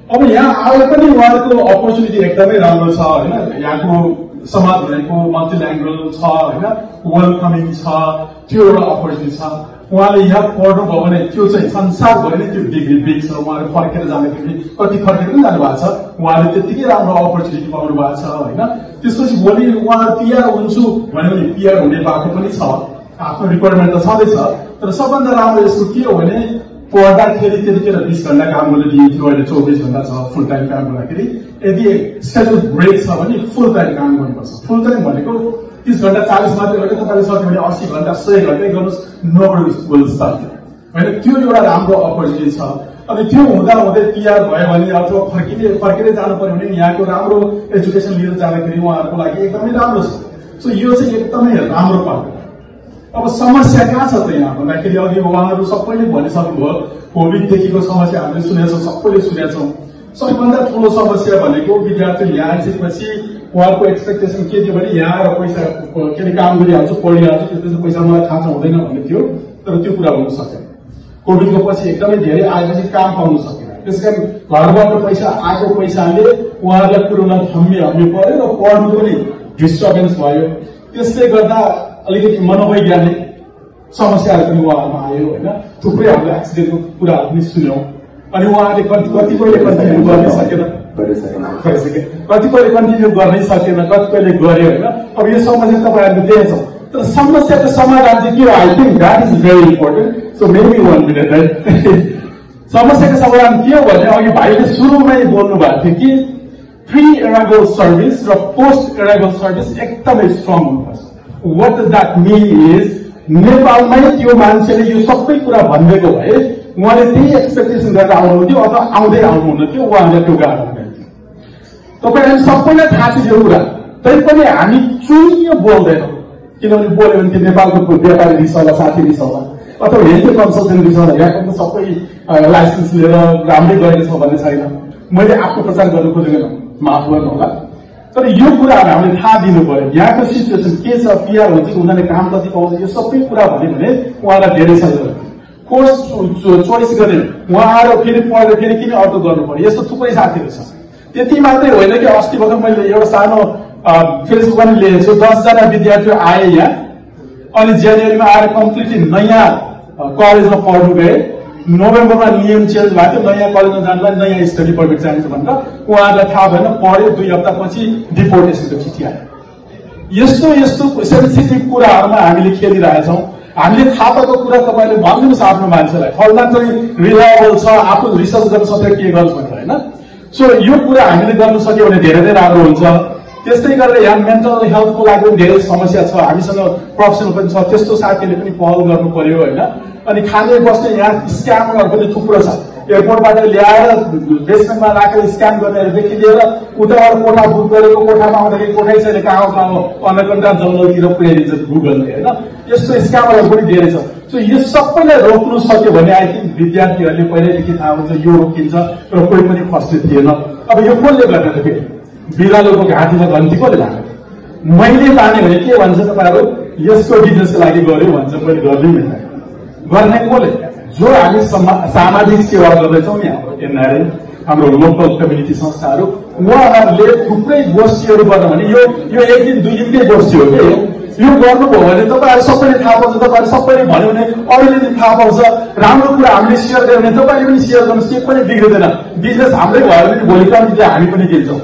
अब यहाँ आए पनि उहाँहरूको अपर्च्युनिटी एकदमै राम्रो छ हैन। यहाँको समाज भनेको मल्टिल्याङ्गुअल छ हैन, वेलकमिङ छ, त्यो एउटा अपर्च्युनिटी छ। उहाँले यहाँ पढ्नुभयो भने त्यो चाहिँ संसारभरि नै त्यो डिग्री बिग छ। उहाँले फर्केर जाँदाखेरि कति फर्केर पनि जानुभएको छ, उहाँले त्यतिकै राम्रो अपर्च्युनिटी पाउनु भएको छ हैन। त्यसपछि भोलि उहाँ पिआर हुन्छु भन्यो भने पिआर हुने बाटो पनि छ, आफ्नो रिक्वायरमेन्ट त छँदैछ। तर सबभन्दा राम्रो यसको के हो भने पढ्दाखेरि त्यतिखेर 20 घण्टा काम गर्ने दिइन्थ्यो, अहिले 24 घण्टा छ फुल टाइम काम गर्दाखेरि। यदि स्केड्युल ब्रेक छ भने फुल टाइम काम गर्नुपर्छ। फुल टाइम भनेको 30 घण्टा 40 मात्रै होइन, तपाईँले सक्यो भने 80 घण्टा 100 घण्टै गर्नुहोस्, नोबडी विल स्टप हैन। त्यो एउटा राम्रो अपर्च्युनिटी छ। अनि त्यो हुँदा हुँदै पिआर भयो भने अथवा फर्किँदै जानु पर्यो भने यहाँको राम्रो एजुकेसन लिएर जाँदाखेरि उहाँहरूको लागि एकदमै राम्रो छ। सो यो चाहिँ एकदमै राम्रो पार्ट हो। अब समस्या कहाँ छ त यहाँ भन्दाखेरि अघि उहाँहरू सबैले भनिसक्नुभयो, कोभिडदेखिको समस्या हामीले सुनेछौँ, सबैले सुनेछौँ। सबैभन्दा ठुलो समस्या भनेको विद्यार्थी यहाँ आइसकेपछि उहाँको एक्सपेक्टेसन के थियो भने यहाँ आएर पैसा के अरे काम गरिहाल्छु, पढिहाल्छु, त्यसपछि पैसा मलाई खाँचो हुँदैन भन्ने थियो। तर त्यो कुरा हुन सकेन। कोभिडको पछि एकदमै धेरै आएपछि काम पाउनु सकेन। त्यसकारण घरबाट पैसा आएको पैसाले उहाँहरूलाई पुर्याउन हम्मी पर्यो र पढ्नु पनि डिस्टर्बेन्स भयो। त्यसले गर्दा अलिकति मनोवैज्ञानिक समस्याहरू पनि उहाँहरूमा आयो होइन। थुप्रै हामीले एक्सिडेन्टको कुराहरू पनि सुन्यौं। अनि उहाँले कतिपयले कन्टिन्यू गर्नै सकेन, कतिपयले कन्टिन्यू गर्नै सकेन, कतिपयले गर्यो होइन। अब यो समस्या तपाईँहरूले देखेछौँ। तर समस्याको समाधान चाहिँ के हो? I think that is very important. So maybe 1 minute right. समस्याको समाधान के हो भने अघि भाइले सुरुमै बोल्नु भएको थियो कि प्री एराइभल सर्भिस र पोस्ट एराइभल सर्भिस एकदमै स्ट्रङ हुनुपर्छ। What does that mean is नेपालमै त्यो मान्छेले यो सबै कुरा भनिदिएको भए उहाँले त्यही एक्सपेक्टेसन गरेर आउनुहुन्थ्यो अथवा आउँदै आउनुहुन्थ्यो, उहाँले त्यो गाह्रो हुन्थ्यो। तपाईँहरू सबैलाई थाहा छ यो कुरा, तैपनि हामी चुनियो बोल्दैनौँ। किनभने बोल्यो भने त्यो नेपालको व्यापारी रिसौला, साथी रिसौला अथवा हेल्थ कन्सल्टेन्ट रिसौला, यहाँको सबै लाइसेन्स लिएर राम्रै गरेको छ भन्ने छैन। मैले आफ्नो प्रचार गर्नु खोजेको, माफ गर्नु होला। तर यो कुराहरू हामीले थाहा दिनु पर्यो। यहाँको सिचुएसन के छ, पिआर हुन्छ कि उनीहरूले काम कति पाउँछ, यो सबै कुरा भन्यो भने उहाँलाई धेरै सजिलो। कोर्स चोइस गर्ने उहाँ आएर फेरि पढेर फेरि किन अर्को गर्नु पर्यो, यस्तो थुप्रै साथीहरू छ। त्यति मात्रै होइन कि अस्ति भर्खर मैले एउटा सानो फेसबुक पनि लिएको छु। 10 जना विद्यार्थी आए यहाँ, अनि जनवरीमा आएर कम्प्लिटली नयाँ कलेजमा पढ्नु गए। नोभेम्बरमा नियम चेन्ज भएको थियो, नयाँ कलेजमा जानुलाई नयाँ स्टडी पर्मिट चाहिन्छ भनेर उहाँहरूलाई थाहा भएन, पढ्यो। 2 हप्तापछि डिपोर्टेसनको चिठी आयो। यस्तो यस्तो सेन्सिटिभ कुराहरूमा हामीले खेलिरहेछौँ। हामीले थाहा पाएको कुरा तपाईँले भनिदिनुहोस् आफ्नो मान्छेलाई, फलना चाहिँ रिलायबल छ, आफू रिसर्च गर्न सक्यो के गर्छ भनेर होइन। सो यो कुरा हामीले गर्न सक्यो भने धेरै नै राम्रो हुन्छ। त्यस्तै गरेर यहाँ मेन्टल हेल्थको लागि पनि धेरै समस्या छ, हामीसँग प्रोफेसनल पनि छ, त्यस्तो साथीहरूले पनि पहल गर्नु पर्यो होइन। अनि खाने बस्ने यहाँ स्क्यामहरू पनि थुप्रो छ। एयरपोर्टबाट ल्याएर बेसमेन्टमा राखेर स्क्याम गर्नेहरूदेखि लिएर उताबाट कोठा बुक गरेको, कोठामा आउँदाखेरि कोठै छैन, कहाँ अन्नकन्टा जङ्गलतिर पुर्याइदिन्छ गुगलले होइन। यस्तो स्क्यामहरू पनि धेरै छ। सो यो सबैलाई रोक्नु सक्यो भने आई थिङ्क विद्यार्थीहरूले पहिल्यैदेखि थाहा हुन्छ यो रोकिन्छ र कोही पनि फस्ने थिएन। अब यो कसले गर्दा त फेरि बिरालोको घाँटीमा घन्टी कसले लाग्यो? मैले ताने भने के भन्छ तपाईँहरू, यसको बिजनेसको लागि गर्यो भन्छ, मैले गर्दै मिल्दैन। गर्ने कसले? जो हामी सामाजिक सेवा गर्दैछौँ नि, हाम्रो एनआरए, हाम्रो लोकल कम्युनिटी संस्थाहरू, उहाँहरूले थुप्रै गोष्ठीहरू गर्न भने यो 1 दिन 2 दिनकै गोष्ठी हो कि यो गर्नुभयो भने तपाईँहरू सबैले थाहा पाउँछ। तपाईँहरू सबैले भन्यो भने अरूले पनि थाहा पाउँछ। राम्रो कुरा हामीले सेयर गर्यो भने तपाईँले पनि सेयर गर्नुहोस्, के पनि बिग्रिँदैन। बिजनेस हाम्रै भयो भने भोलिका हामी पनि दिन्छौँ।